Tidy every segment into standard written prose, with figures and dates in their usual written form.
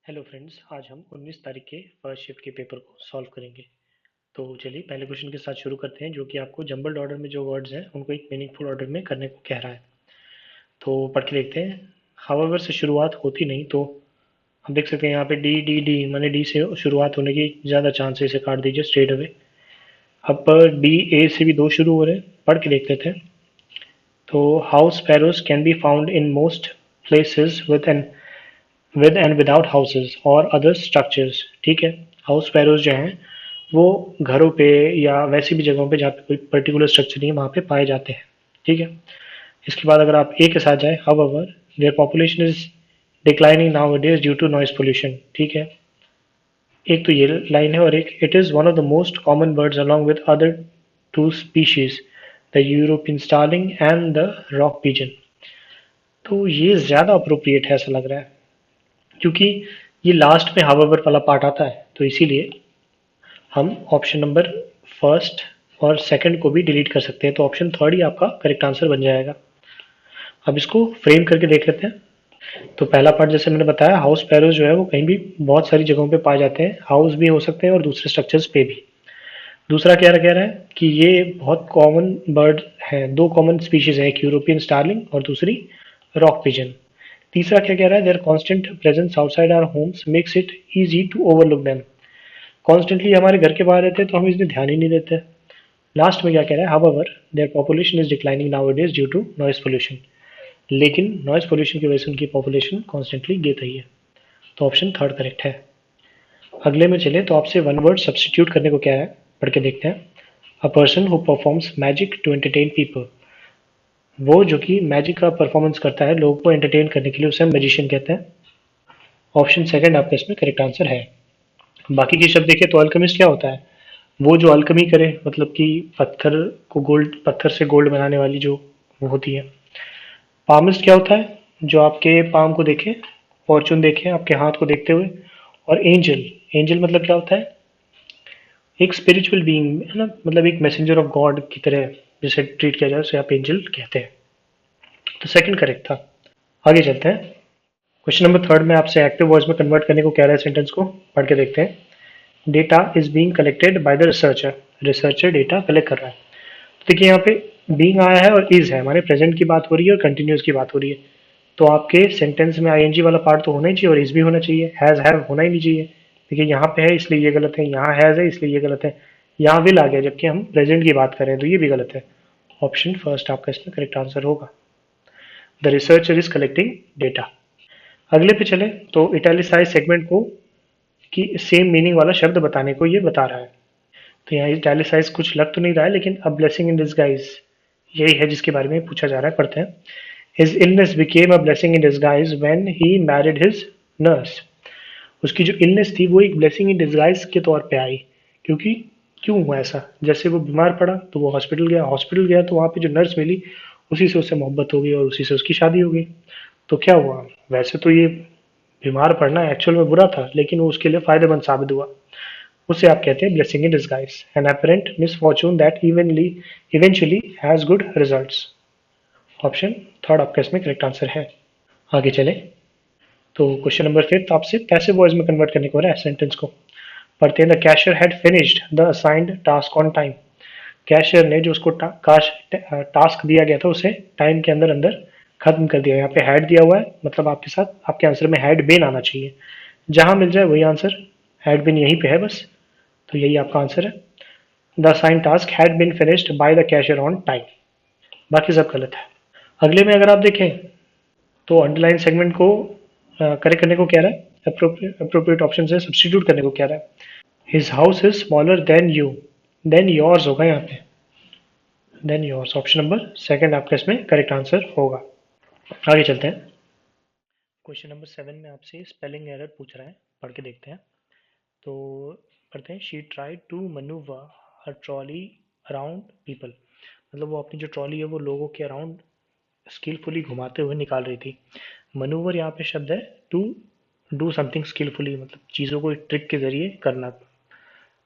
Hello friends, आज हम 19 तारीख के फर्स्ट शिफ्ट के पेपर को सॉल्व करेंगे। तो चलिए पहले क्वेश्चन के साथ शुरू करते हैं, जो कि आपको जंबल्ड ऑर्डर में जो वर्ड्स हैं उनको एक मीनिंगफुल ऑर्डर में करने को कह रहा है। तो पढ़ के देखते हैं। हाउएवर से शुरुआत होती नहीं तो हम देख सकते हैं यहाँ पे डी डी डी माने डी से शुरुआत होने की ज़्यादा चांस है, इसे काट दीजिए स्ट्रेट अवे। अब डी ए से भी दो शुरू हो रहे हैं, पढ़ के देख लेते हैं। तो house sparrows can be found in most places with and without houses और अदर स्ट्रक्चर्स। ठीक है, हाउस स्पैरोज जो हैं वो घरों पे या वैसी भी जगहों पे जहाँ पे कोई पर्टिकुलर स्ट्रक्चर नहीं है वहाँ पे पाए जाते हैं। ठीक है, इसके बाद अगर आप ए के साथ जाए, however their population is declining nowadays due to noise pollution. ठीक है, एक तो ये लाइन है और एक it is one of the most common birds along with other two species, the European starling and the rock pigeon. तो ये ज़्यादा अप्रोप्रिएट है ऐसा लग रहा है, क्योंकि ये लास्ट में हाउएवर वाला पार्ट आता है, तो इसीलिए हम ऑप्शन नंबर फर्स्ट और सेकंड को भी डिलीट कर सकते हैं। तो ऑप्शन थर्ड ही आपका करेक्ट आंसर बन जाएगा। अब इसको फ्रेम करके देख लेते हैं। तो पहला पार्ट जैसे मैंने बताया, हाउस पैरोज जो है वो कहीं भी बहुत सारी जगहों पे पाए जाते हैं, हाउस भी हो सकते हैं और दूसरे स्ट्रक्चर्स पे भी। दूसरा क्या कह रहा है कि ये बहुत कॉमन बर्ड है, दो कॉमन स्पीशीज है, एक यूरोपियन स्टार्लिंग और दूसरी रॉक पिजन। तीसरा क्या कह रहा है, their constant presence outside our homes makes it easy to overlook them. Constantly हमारे घर के बाहर रहते हैं तो हम इसमें ध्यान ही नहीं देते। लास्ट में क्या कह रहा है, however their population is declining nowadays due to noise pollution. लेकिन नॉइज पोल्यूशन की वजह से उनकी पॉपुलेशन कॉन्स्टेंटली गिर रही है। तो ऑप्शन थर्ड करेक्ट है। अगले में चले तो आपसे वन वर्ड सब्सटीट्यूट करने को क्या है, पढ़ के देखते हैं। A person who performs magic to entertain people. वो जो कि मैजिक का परफॉर्मेंस करता है लोगों को एंटरटेन करने के लिए, उसे हम मैजिशियन कहते हैं। ऑप्शन सेकंड आपका इसमें करेक्ट आंसर है। बाकी के शब्द देखिए तो अल्केमिस्ट क्या होता है, वो जो अल्केमी करे, मतलब कि पत्थर को गोल्ड, पत्थर से गोल्ड बनाने वाली जो वो होती है। पामिस्ट क्या होता है, जो आपके पाम को देखे, फॉर्चून देखे आपके हाथ को देखते हुए। और एंजल, एंजल मतलब क्या होता है, एक स्पिरिचुअल बीइंग है ना, मतलब एक मैसेंजर ऑफ गॉड की तरह जिसे ट्रीट किया जाए उसे आप एंजल कहते हैं। तो सेकंड करेक्ट था। आगे चलते हैं। क्वेश्चन नंबर थर्ड में आपसे एक्टिव वॉइस में कन्वर्ट करने को कह रहा है, सेंटेंस को पढ़ के देखते हैं। Data is being collected by the researcher. Researcher data collect कर रहा है। तो देखिए यहाँ पे बीइंग आया है और इज है, हमारे प्रेजेंट की बात हो रही है और कंटिन्यूस की बात हो रही है। तो आपके सेंटेंस में आईएनजी वाला पार्ट तो होना ही चाहिए और इज भी होना चाहिए, हैज हैव होना ही नहीं चाहिए। देखिए यहाँ पे है इसलिए ये गलत है, यहाँ हैज है इसलिए ये गलत है, यहाँ विल आ गया जबकि हम प्रेजेंट की बात करें तो ये भी गलत है। ऑप्शन फर्स्ट आपका इसमें करेक्ट आंसर होगा। The researcher is collecting data. अगले पे चले तो इटैलिसाइज सेगमेंट को की सेम मीनिंग वाला शब्द बताने को ये बता रहा है। तो यहाँ इटैलिसाइज कुछ लग तो नहीं रहा है, लेकिन अब ब्लेसिंग इन डिस्गाइज यही है जिसके बारे में पूछा जा रहा है, पढ़ते हैं। His illness became a blessing in disguise when he married his nurse. उसकी जो इलनेस थी वो एक ब्लेसिंग इन डिस्गाइज के तौर पे आई, क्योंकि क्यों हुआ ऐसा, जैसे वो बीमार पड़ा तो वो हॉस्पिटल गया, हॉस्पिटल गया तो वहाँ पे जो नर्स मिली उसी से उसे मोहब्बत हो गई और उसी से उसकी शादी हो गई। तो क्या हुआ, वैसे तो ये बीमार पड़ना एक्चुअल में बुरा था, लेकिन वो उसके लिए फायदेमंद साबित हुआ। उसे आप कहते हैं blessing in disguise, an apparent misfortune that eventually has good results. Option third आपका इसमें करेक्ट आंसर है। आगे चले तो क्वेश्चन नंबर फिफ्थ आपसे पैसिव वॉइस में कन्वर्ट करने को हो रहा है सेंटेंस को, पढ़ते हैं। The cashier had finished the assigned task on time. Cashier ने जो उसको टास्क दिया गया था उसे टाइम के अंदर अंदर खत्म कर दिया। यहाँ पे हैड दिया हुआ है, मतलब आपके साथ आपके आंसर में हैड बीन आना चाहिए, जहां मिल जाए वही आंसर। हैड बीन यहीं पे है बस, तो यही आपका आंसर है। The assign task had been finished by the cashier on time, बाकी सब गलत है। अगले में अगर आप देखें तो अंडरलाइन सेगमेंट को करेक्ट करने को कह रहा है, अप्रोप्रिएट ऑप्शन से सब्सटीट्यूट करने को कह रहा है। His house is smaller than you, than yours होगा यहाँ पे, than yours. Option number second आपका इसमें करेक्ट आंसर होगा। आगे चलते हैं। क्वेश्चन नंबर 7 में आपसे स्पेलिंग एरर पूछ रहा है, पढ़ के देखते हैं। तो पढ़ते हैं। She try to manoeuvre her trolley around people. मतलब वो अपनी जो ट्रॉली है वो लोगों के अराउंड स्किलफुली घुमाते हुए निकाल रही थी। मनूवर यहाँ पे शब्द है टू डू समथिंग स्किलफुली, मतलब चीज़ों को एक ट्रिक के जरिए करना,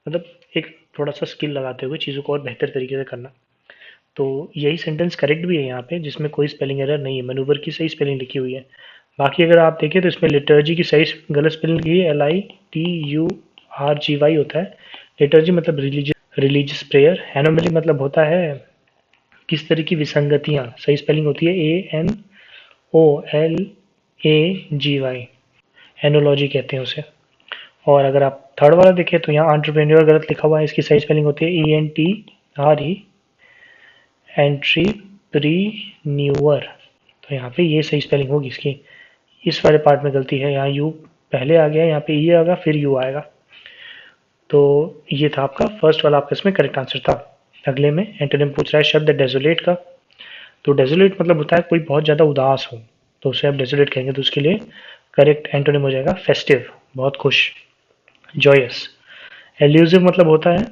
मतलब एक थोड़ा सा स्किल लगाते हुए चीज़ों को और बेहतर तरीके से करना। तो यही सेंटेंस करेक्ट भी है यहाँ पे, जिसमें कोई स्पेलिंग एरर नहीं है, मनूवर की सही स्पेलिंग लिखी हुई है। बाकी अगर आप देखें तो इसमें लिटर्जी की सही गलत स्पेलिंग की है, LITURGY होता है। लिटर्जी मतलब रिलीजियस प्रेयर। एनोमली मतलब होता है किस तरह की विसंगतियाँ, सही स्पेलिंग होती है ANOLAGY, एनोलॉजी कहते हैं उसे। और अगर आप थर्ड वाला देखें तो यहाँ एंटरप्रेन्योर गलत लिखा हुआ है, इसकी सही स्पेलिंग होती है ENTRE, एंट्रीप्रीन्यूअर। तो यहाँ पे ये सही स्पेलिंग होगी इसकी। इस वाले पार्ट में गलती है, यहाँ यू पहले आ गया, यहाँ पे ई आएगा फिर यू आएगा। तो ये था आपका फर्स्ट वाला, आपका इसमें करेक्ट आंसर था। अगले में एंटोनिम पूछ रहा है शब्द डेजोलेट का। तो डेजोलेट मतलब होता है कोई बहुत ज़्यादा उदास हो, तो उसे आप डेजोलेट कहेंगे। तो उसके लिए करेक्ट एंटोनिम हो जाएगा फेस्टिव, बहुत खुश, जॉयस। एल्यूसिव मतलब होता है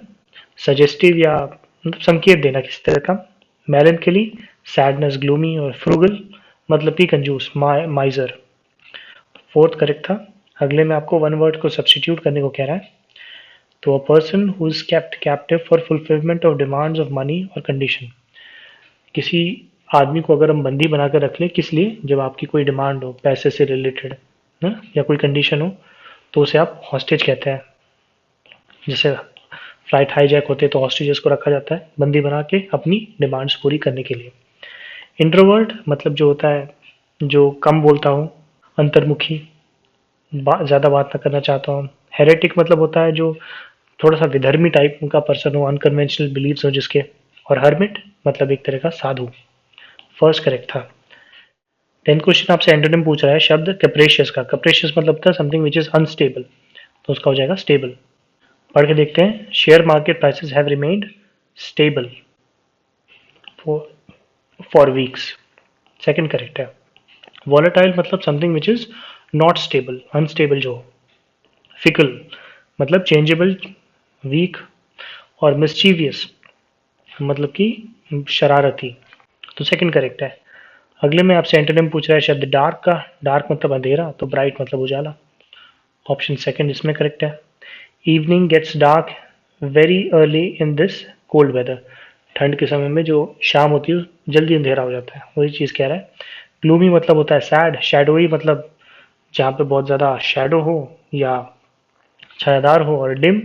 सजेस्टिव या मतलब संकेत देना किसी तरह का। मेलनकली, सैडनेस, ग्लूमी। और फ्रूगल मतलब कि कंजूस, माइजर। फोर्थ करेक्ट था। अगले में आपको वन वर्ड को सब्सटीट्यूट करने को कह रहा है। तो अ person who is kept captive for fulfilment of demands of money और कंडीशन। किसी आदमी को अगर हम बंदी बनाकर रख लें, किस लिए, जब आपकी कोई डिमांड हो पैसे से रिलेटेड ना, या कोई कंडीशन हो, तो उसे आप हॉस्टेज कहते हैं। जैसे फ्लाइट हाईजैक होते हैं तो हॉस्टेजेस को रखा जाता है बंदी बना के अपनी डिमांड्स पूरी करने के लिए। इंट्रोवर्ट मतलब जो होता है जो कम बोलता हूँ, अंतर्मुखी, ज़्यादा बात ना करना चाहता हूँ। हेरेटिक मतलब होता है जो थोड़ा सा विधर्मी टाइप का पर्सन हो, अनकन्वेंशनल बिलीव्स हो जिसके। और हर्मिट मतलब एक तरह का साधु। फर्स्ट करेक्ट था। 10th क्वेश्चन आपसे एंटोनिम पूछ रहा है शब्द कैप्रेशियस का। कैप्रेशियस मतलब था समथिंग विच इज अनस्टेबल, तो उसका हो जाएगा स्टेबल। पढ़ के देखते हैं। Share market prices have remained stable for weeks, second correct है। वॉलेटाइल मतलब something which is not stable, unstable जो। फिकल मतलब चेंजेबल, वीक। और मिस्चीवियस मतलब कि शरारती, तो सेकंड करेक्ट है। अगले में आपसे एंटोनिम पूछ रहा है शब्द डार्क का। डार्क मतलब अंधेरा, तो ब्राइट मतलब उजाला। ऑप्शन सेकंड इसमें करेक्ट है। Evening gets dark very early in this cold weather. ठंड के समय में जो शाम होती है जल्दी अंधेरा हो जाता है, वही चीज़ कह रहा है। ग्लूमी मतलब होता है सैड। शैडोई मतलब जहाँ पे बहुत ज़्यादा शैडो हो या छायादार हो। और डिम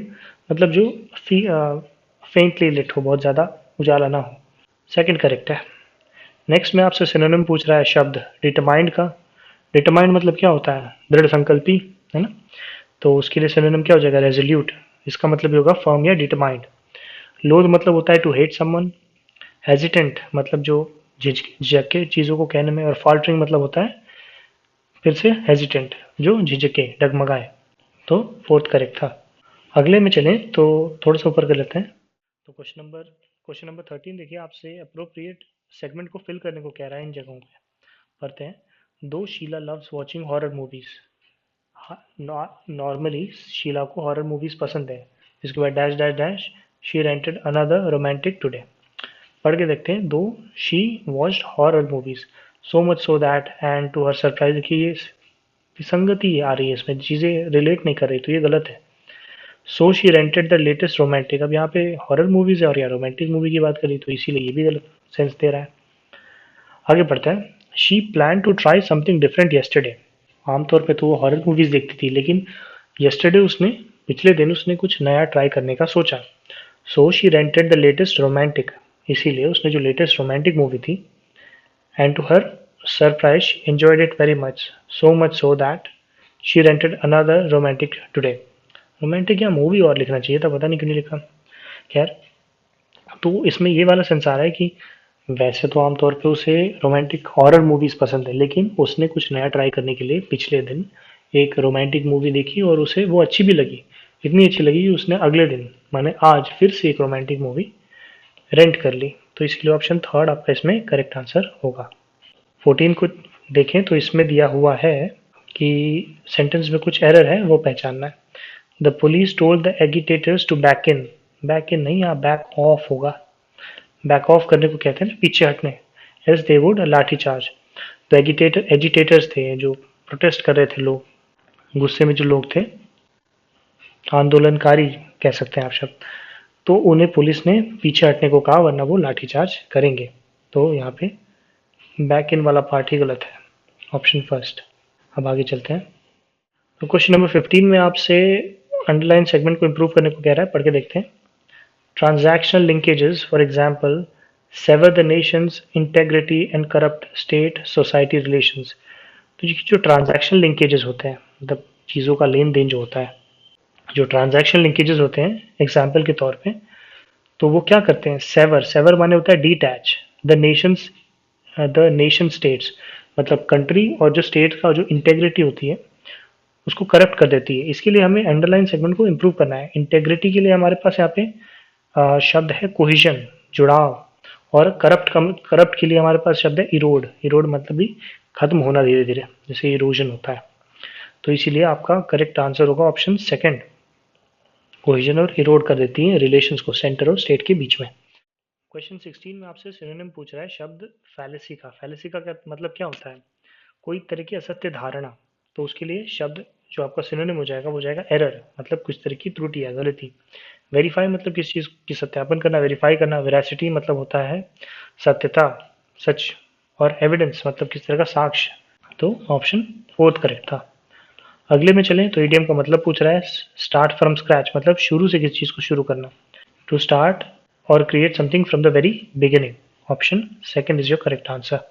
मतलब जो फेंटली लिट हो, बहुत ज़्यादा उजाला ना हो। सेकंड करेक्ट है। नेक्स्ट में आपसे सिनोनिम पूछ रहा है शब्द डिटरमाइंड का। डिटरमाइंड मतलब क्या होता है, दृढ़ संकल्पी, है ना। तो उसके लिए सिनोनिम क्या हो जाएगा, रेजोल्यूट। इसका मतलब ये होगा फर्म या डिटरमाइंड। लोथ मतलब होता है टू हेट समवन। हेजिटेंट मतलब जो झिझके चीज़ों को कहने में। और फॉल्टरिंग मतलब होता है फिर से हेजिटेंट, जो झिझके, डगमगाए। तो फोर्थ करेक्ट था। अगले में चलें तो थोड़ा सा ऊपर कर लेते हैं। तो क्वेश्चन नंबर 13 देखिए, आपसे अप्रोप्रिएट सेगमेंट को फिल करने को कह रहा है इन जगहों पे। पढ़ते हैं। दो Sheela loves watching horror movies. Normally Sheela को हॉरर मूवीज पसंद है। इसके बाद dash dash dash she rented another romantic today. पढ़ के देखते हैं। दो she watched horror movies so much so that and to her surprise. देखिए ये विसंगति आ रही है इसमें, चीज़ें रिलेट नहीं कर रही, तो ये गलत है। सो she rented the latest romantic, अब यहाँ पे हॉरर मूवीज है और यहाँ रोमांटिक मूवी की बात करी, तो इसीलिए ये भी गलत सेंस दे रहा है। आगे बढ़ते हैं। She plan to try something different yesterday. आमतौर पे तो वो हॉरर मूवीज देखती थी, लेकिन येस्टरडे उसने, पिछले दिन उसने कुछ नया ट्राई करने का सोचा। So she rented the latest romantic, इसीलिए उसने जो लेटेस्ट रोमांटिक मूवी थी, and to her surprise she enjoyed it very much, so much so that she rented another romantic today. Romantic या मूवी और लिखना चाहिए था, पता नहीं क्यों नहीं लिखा। खैर, तो इसमें ये वाला सेंस आ रहा है कि वैसे तो आमतौर पे उसे रोमांटिक हॉरर मूवीज पसंद है, लेकिन उसने कुछ नया ट्राई करने के लिए पिछले दिन एक रोमांटिक मूवी देखी और उसे वो अच्छी भी लगी। इतनी अच्छी लगी कि उसने अगले दिन, माने आज, फिर से एक रोमांटिक मूवी रेंट कर ली। तो इसके लिए ऑप्शन थर्ड आपका इसमें करेक्ट आंसर होगा। 14 को देखें तो इसमें दिया हुआ है कि सेंटेंस में कुछ एरर है, वो पहचानना है। The police told the agitators to back in. Back in नहीं, यहाँ बैक ऑफ होगा। बैक ऑफ करने को कहते हैं ना, पीछे हटने। Else they would lathi charge. तो एजिटेटर्स थे जो प्रोटेस्ट कर रहे थे लोग, गुस्से में जो लोग थे, आंदोलनकारी कह सकते हैं आप शब्द। तो उन्हें पुलिस ने पीछे हटने को कहा, वरना वो लाठीचार्ज करेंगे। तो यहाँ पे बैक इन वाला पार्ट ही गलत है, ऑप्शन फर्स्ट। अब आगे चलते हैं। तो क्वेश्चन नंबर 15 में आपसे अंडरलाइन सेगमेंट को इम्प्रूव करने को कह रहा है, पढ़ के देखते हैं। Transactional linkages for example sever the nation's integrity and corrupt state society relations. तो ये जो ट्रांजैक्शनल लिंकेजेस होते हैं, मतलब चीज़ों का लेन देन जो होता है, जो ट्रांजैक्शनल लिंकेजेस होते हैं एग्जाम्पल के तौर पे, तो वो क्या करते हैं, सेवर, सेवर माने होता है डिटैच द नेशन स्टेट्स, मतलब कंट्री और जो स्टेट का जो इंटेग्रिटी होती है उसको करप्ट कर देती है। इसके लिए हमें अंडरलाइन सेगमेंट को इम्प्रूव करना है। इंटेग्रिटी के लिए हमारे पास यहाँ पे शब्द है कोहिजन, जुड़ाव। और करप्ट के लिए हमारे पास शब्द है इरोड, इरोड मतलब भी खत्म होना धीरे धीरे, जैसे इरोजन होता है। तो इसीलिए आपका करेक्ट आंसर होगा ऑप्शन सेकंड, कोहिजन और इरोड कर देती है रिलेशंस को सेंटर और स्टेट के बीच में। क्वेश्चन 16 में आपसे सिनोनिम पूछ रहा है शब्द फैलेसी का। फैलेसी का क्या मतलब, क्या होता है, कोई तरह की असत्य धारणा। तो उसके लिए शब्द जो आपका सिनोनिम हो जाएगा वो हो जाएगा एरर, मतलब कुछ तरह की त्रुटि या गलती। वेरीफाई मतलब किस चीज़ की सत्यापन करना, वेरीफाई करना। वेरासिटी मतलब होता है सत्यता, सच। और एविडेंस मतलब किस तरह का साक्ष्य। तो ऑप्शन फोर्थ करेक्ट था। अगले में चलें तो ईडीएम का मतलब पूछ रहा है स्टार्ट फ्रॉम स्क्रैच, मतलब शुरू से किसी चीज़ को शुरू करना। To start or create something from the very beginning. Option second is your correct answer.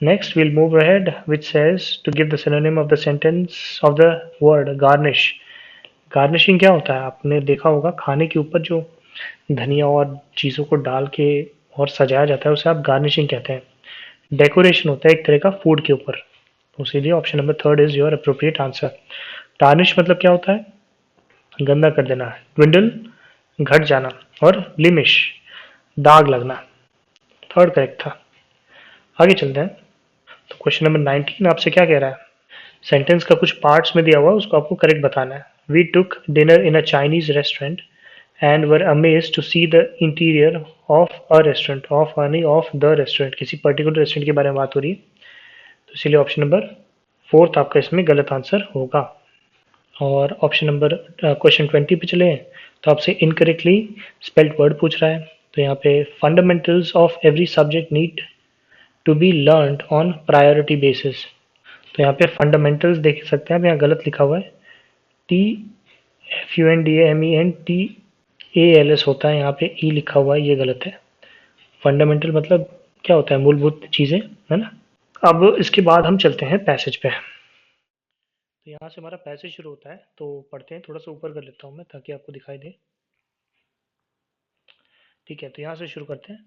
Next, we'll move ahead, which says to give the synonym of the sentence of the word garnish. Garnishing क्या होता है, आपने देखा होगा खाने के ऊपर जो धनिया और चीज़ों को डाल के और सजाया जाता है उसे आप गार्निशिंग कहते हैं। डेकोरेशन होता है एक तरह का फूड के ऊपर। तो इसीलिए option number third is your appropriate answer. Tarnish मतलब क्या होता है, गंदा कर देना। ट्विंडल घट जाना। और ब्लिमिश दाग लगना। थर्ड करेक्ट था। आगे चलते हैं। तो क्वेश्चन नंबर 19 आपसे क्या कह रहा है, सेंटेंस का कुछ पार्ट्स में दिया हुआ है उसको आपको करेक्ट बताना है। We took dinner in a Chinese restaurant and were amazed to see the interior of a restaurant, of यानी ऑफ द रेस्टोरेंट, किसी पर्टिकुलर रेस्टोरेंट के बारे में बात हो रही है। तो इसीलिए ऑप्शन नंबर फोर्थ आपका इसमें गलत आंसर होगा। और ऑप्शन नंबर क्वेश्चन 20 पे चले तो आपसे इनकरेक्टली स्पेल्ड वर्ड पूछ रहा है। तो यहाँ पे fundamentals of every subject need to be learned on priority basis. तो यहाँ पे फंडामेंटल्स देख सकते हैं आप, यहाँ गलत लिखा हुआ है, TFUNDAMENTALS होता है, यहाँ पे ई लिखा हुआ है, ये गलत है। फंडामेंटल मतलब क्या होता है, मूलभूत चीज़ें, है ना। अब इसके बाद हम चलते हैं पैसेज पे। तो यहाँ से हमारा पैसेज शुरू होता है, तो पढ़ते हैं, थोड़ा सा ऊपर कर लेता हूँ मैं ताकि आपको दिखाई दे। ठीक है, तो यहाँ से शुरू करते हैं।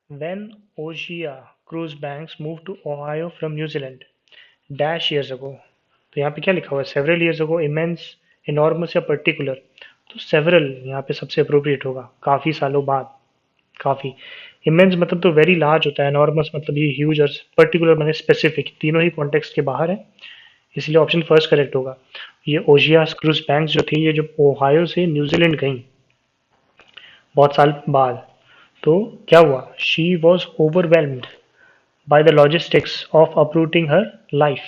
When Oceania cruise banks moved to Ohio from New Zealand dash years ago। तो यहाँ पे क्या लिखा हुआ है, several years ago, immense, enormous या particular। तो several यहाँ पे सबसे अप्रोप्रिएट होगा, काफ़ी सालों बाद, काफ़ी। immense मतलब तो वेरी लार्ज होता है, enormous मतलब ये ह्यूज, और particular मतलब स्पेसिफिक, तीनों ही कॉन्टेक्स्ट के बाहर है, इसलिए ऑप्शन फर्स्ट करेक्ट होगा। ये ओशिया क्रूज बैंक जो थी, ये जो ओहायो से न्यूजीलैंड गई बहुत साल बाद, तो क्या हुआ, she was overwhelmed by the logistics of uprooting her life.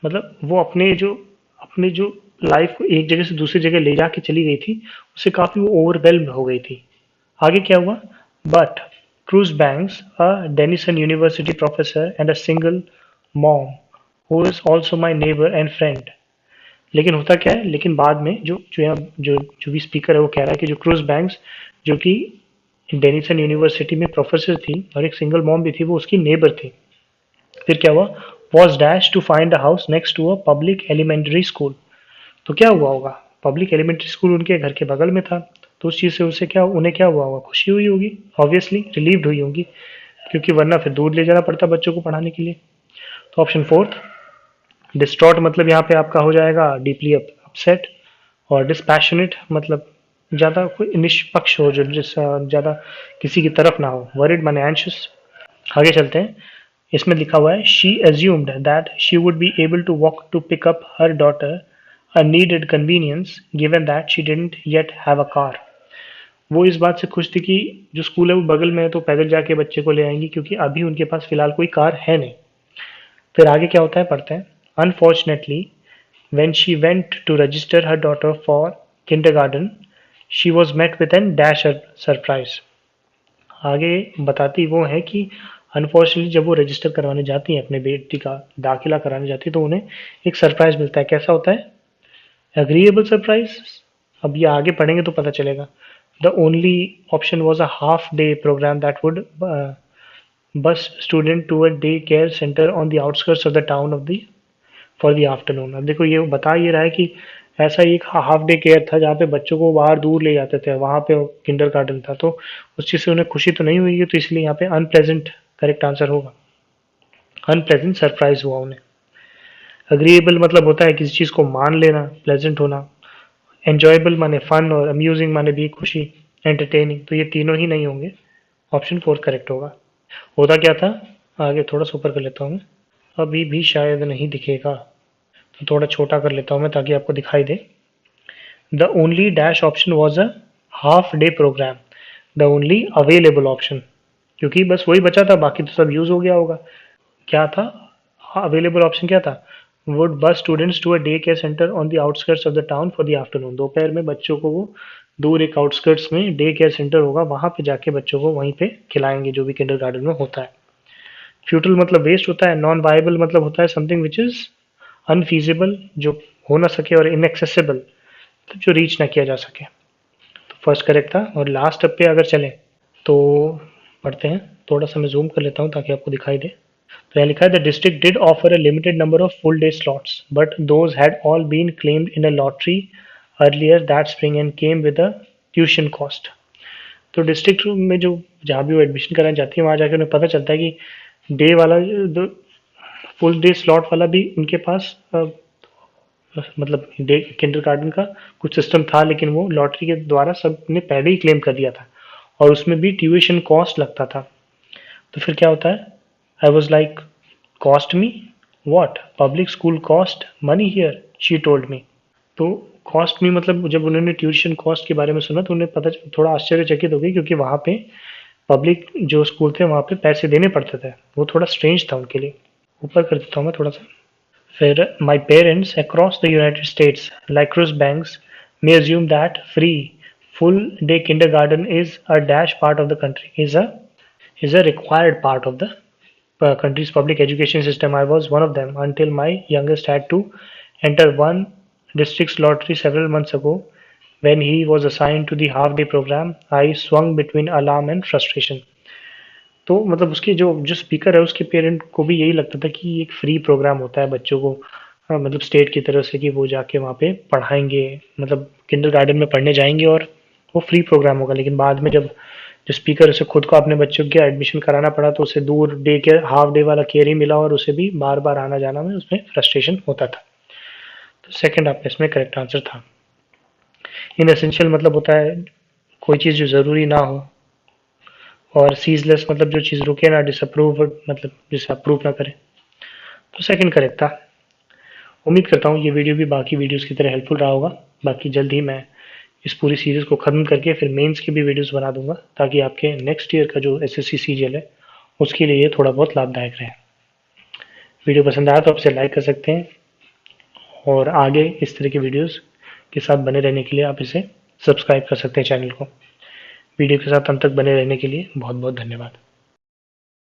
मतलब वो अपने जो लाइफ को एक जगह से दूसरी जगह ले जाके चली गई थी, उससे काफ़ी वो ओवरवेलम्ड हो गई थी। आगे क्या हुआ, but cruise banks a Denison university professor and a single mom who is also my neighbour and friend. लेकिन होता क्या है, लेकिन बाद में जो भी स्पीकर है वो कह रहा है कि जो क्रूज बैंक्स जो कि डेनिसन यूनिवर्सिटी में प्रोफेसर थी और एक सिंगल मॉम भी थी, वो उसकी नेबर थी। फिर क्या हुआ, was dash to find a house next to a public elementary school. तो क्या हुआ होगा, पब्लिक एलिमेंट्री स्कूल उनके घर के बगल में था, तो उस चीज़ से उसे क्या, उन्हें क्या हुआ होगा, खुशी हुई होगी, ऑब्वियसली रिलीव्ड हुई होंगी, क्योंकि वरना फिर दूर ले जाना पड़ता बच्चों को पढ़ाने के लिए। तो ऑप्शन फोर्थ। डिस्ट्रॉट मतलब यहाँ पे आपका हो जाएगा डीपली अपसेट। और डिस्पैशनेट मतलब ज़्यादा कोई निष्पक्ष हो, जो ज़्यादा किसी की तरफ ना हो। वरिड माने एंशियस। आगे चलते हैं, इसमें लिखा हुआ है she assumed that she would be able to walk to pick up her daughter a needed convenience given that she didn't yet have a car. वो इस बात से खुश थी कि जो स्कूल है वो बगल में है, तो पैदल जाके बच्चे को ले आएंगी, क्योंकि अभी उनके पास फिलहाल कोई कार है नहीं। फिर आगे क्या होता है, पढ़ते हैं। Unfortunately when she went to register her daughter for kindergarten, she was met with an dash surprise। आगे बताती वो है कि अनफॉर्चुनेटली जब वो रजिस्टर करवाने जाती हैं, अपने बेटी का दाखिला कराने जाती है, तो उन्हें एक सरप्राइज मिलता है। कैसा होता है? Agreeable surprise. अब ये आगे पढ़ेंगे तो पता चलेगा। The only option was a half day programme that would bus student to a day care centre on the outskirts of the town of the for the afternoon. अब देखो ये बता ये रहा है कि ऐसा एक हाफ डे केयर था जहाँ पे बच्चों को बाहर दूर ले जाते थे, वहाँ पे किंडर गार्डन था, तो उस चीज़ से उन्हें खुशी तो नहीं हुई है, तो इसलिए यहाँ पे अनप्लेजेंट करेक्ट आंसर होगा। अनप्लेजेंट सरप्राइज हुआ उन्हें। अग्रीएबल मतलब होता है किसी चीज़ को मान लेना, प्लेजेंट होना। एंजॉयबल माने फन, और अम्यूजिंग माने भी खुशी, एंटरटेनिंग। तो ये तीनों ही नहीं होंगे, ऑप्शन 4 करेक्ट होगा। होता क्या था, आगे थोड़ा सा ऊपर कर लेता हूँ मैं। अभी भी शायद नहीं दिखेगा, तो थोड़ा छोटा कर लेता हूँ मैं ताकि आपको दिखाई दे। The only dash option was a half day programme, the only available option, क्योंकि बस वही बचा था, बाकी तो सब यूज हो गया होगा। क्या था अवेलेबल ऑप्शन? क्या था? Would bus students to a day care centre on the outskirts of the town for the afternoon. दोपहर में बच्चों को वो दूर एक आउटस्कर्ट्स में डे केयर सेंटर होगा, वहां पे जाके बच्चों को वहीं पे खिलाएंगे, जो भी किंडर गार्डन में होता है। फ्यूटल मतलब वेस्ट होता है। नॉन वायबल मतलब होता है समथिंग विच इज अनफीजिबल, जो हो ना सके, और इनएक्सेसिबल मतलब जो रीच ना किया जा सके। तो फर्स्ट करेक्ट था। और लास्ट स्टेप पे अगर चले तो पढ़ते हैं। थोड़ा सा मैं जूम कर लेता हूँ ताकि आपको दिखाई दे। तो यहाँ लिखा है the district did offer a limited number of full day slots but those had all been claimed in a lottery earlier that spring and came with a tuition cost. तो डिस्ट्रिक्ट में जो जहाँ भी वो एडमिशन कराने जाती है, वहाँ जाकर उन्हें पता चलता है कि डे वाला फुल डे स्लॉट वाला भी उनके पास मतलब डे किंडर गार्डन का कुछ सिस्टम था, लेकिन वो लॉटरी के द्वारा सबने पहले ही क्लेम कर दिया था, और उसमें भी ट्यूशन कॉस्ट लगता था। तो फिर क्या होता है? I was like, cost me what? Public school cost money here, she told me. तो कॉस्ट मी मतलब जब उन्होंने ट्यूशन कॉस्ट के बारे में सुना तो उन्हें पता, थोड़ा आश्चर्यचकित हो गई, क्योंकि वहाँ पे पब्लिक जो स्कूल थे वहाँ पे पैसे देने पड़ते थे। वो थोड़ा स्ट्रेंज था उनके लिए। ऊपर कर देता हूँ मैं थोड़ा सा। फिर my parents across the United States, like Chris Banks, may assume that free full day kindergarten is a dash part of the country, is a required part of the country's public education system. I was one of them until my youngest had to enter one district's lottery several months ago. When he was assigned to the half day program, I swung between alarm and frustration. तो मतलब उसके जो जो speaker है उसके parent को भी यही लगता था कि एक फ्री प्रोग्राम होता है बच्चों को, मतलब स्टेट की तरफ से, कि वो जाके वहाँ पे पढ़ाएंगे, मतलब किंडर गार्डन में पढ़ने जाएंगे और वो फ्री प्रोग्राम होगा। लेकिन बाद में जब जो स्पीकर उसे खुद को अपने बच्चों के एडमिशन कराना पड़ा, तो उसे दूर डे के हाफ डे वाला केयर ही मिला, और उसे भी बार बार आना जाना में उसमें फ्रस्ट्रेशन होता था। तो सेकंड आपका इसमें करेक्ट आंसर था। इन एसेंशियल मतलब होता है कोई चीज़ जो ज़रूरी ना हो, और सीजलेस मतलब जो चीज़ रुके ना, डिसअप्रूव मतलब जिसे अप्रूव ना करे। तो सेकंड करेक्ट था। उम्मीद करता हूँ ये वीडियो भी बाकी वीडियोस की तरह हेल्पफुल रहा होगा। बाकी जल्द ही मैं इस पूरी सीरीज़ को ख़त्म करके फिर मेंस की भी वीडियोस बना दूंगा, ताकि आपके नेक्स्ट ईयर का जो एसएससी सीजीएल है उसके लिए ये थोड़ा बहुत लाभदायक रहे। वीडियो पसंद आया तो आप इसे लाइक कर सकते हैं, और आगे इस तरह की वीडियोस के साथ बने रहने के लिए आप इसे सब्सक्राइब कर सकते हैं चैनल को। वीडियो के साथ हम तक बने रहने के लिए बहुत बहुत धन्यवाद।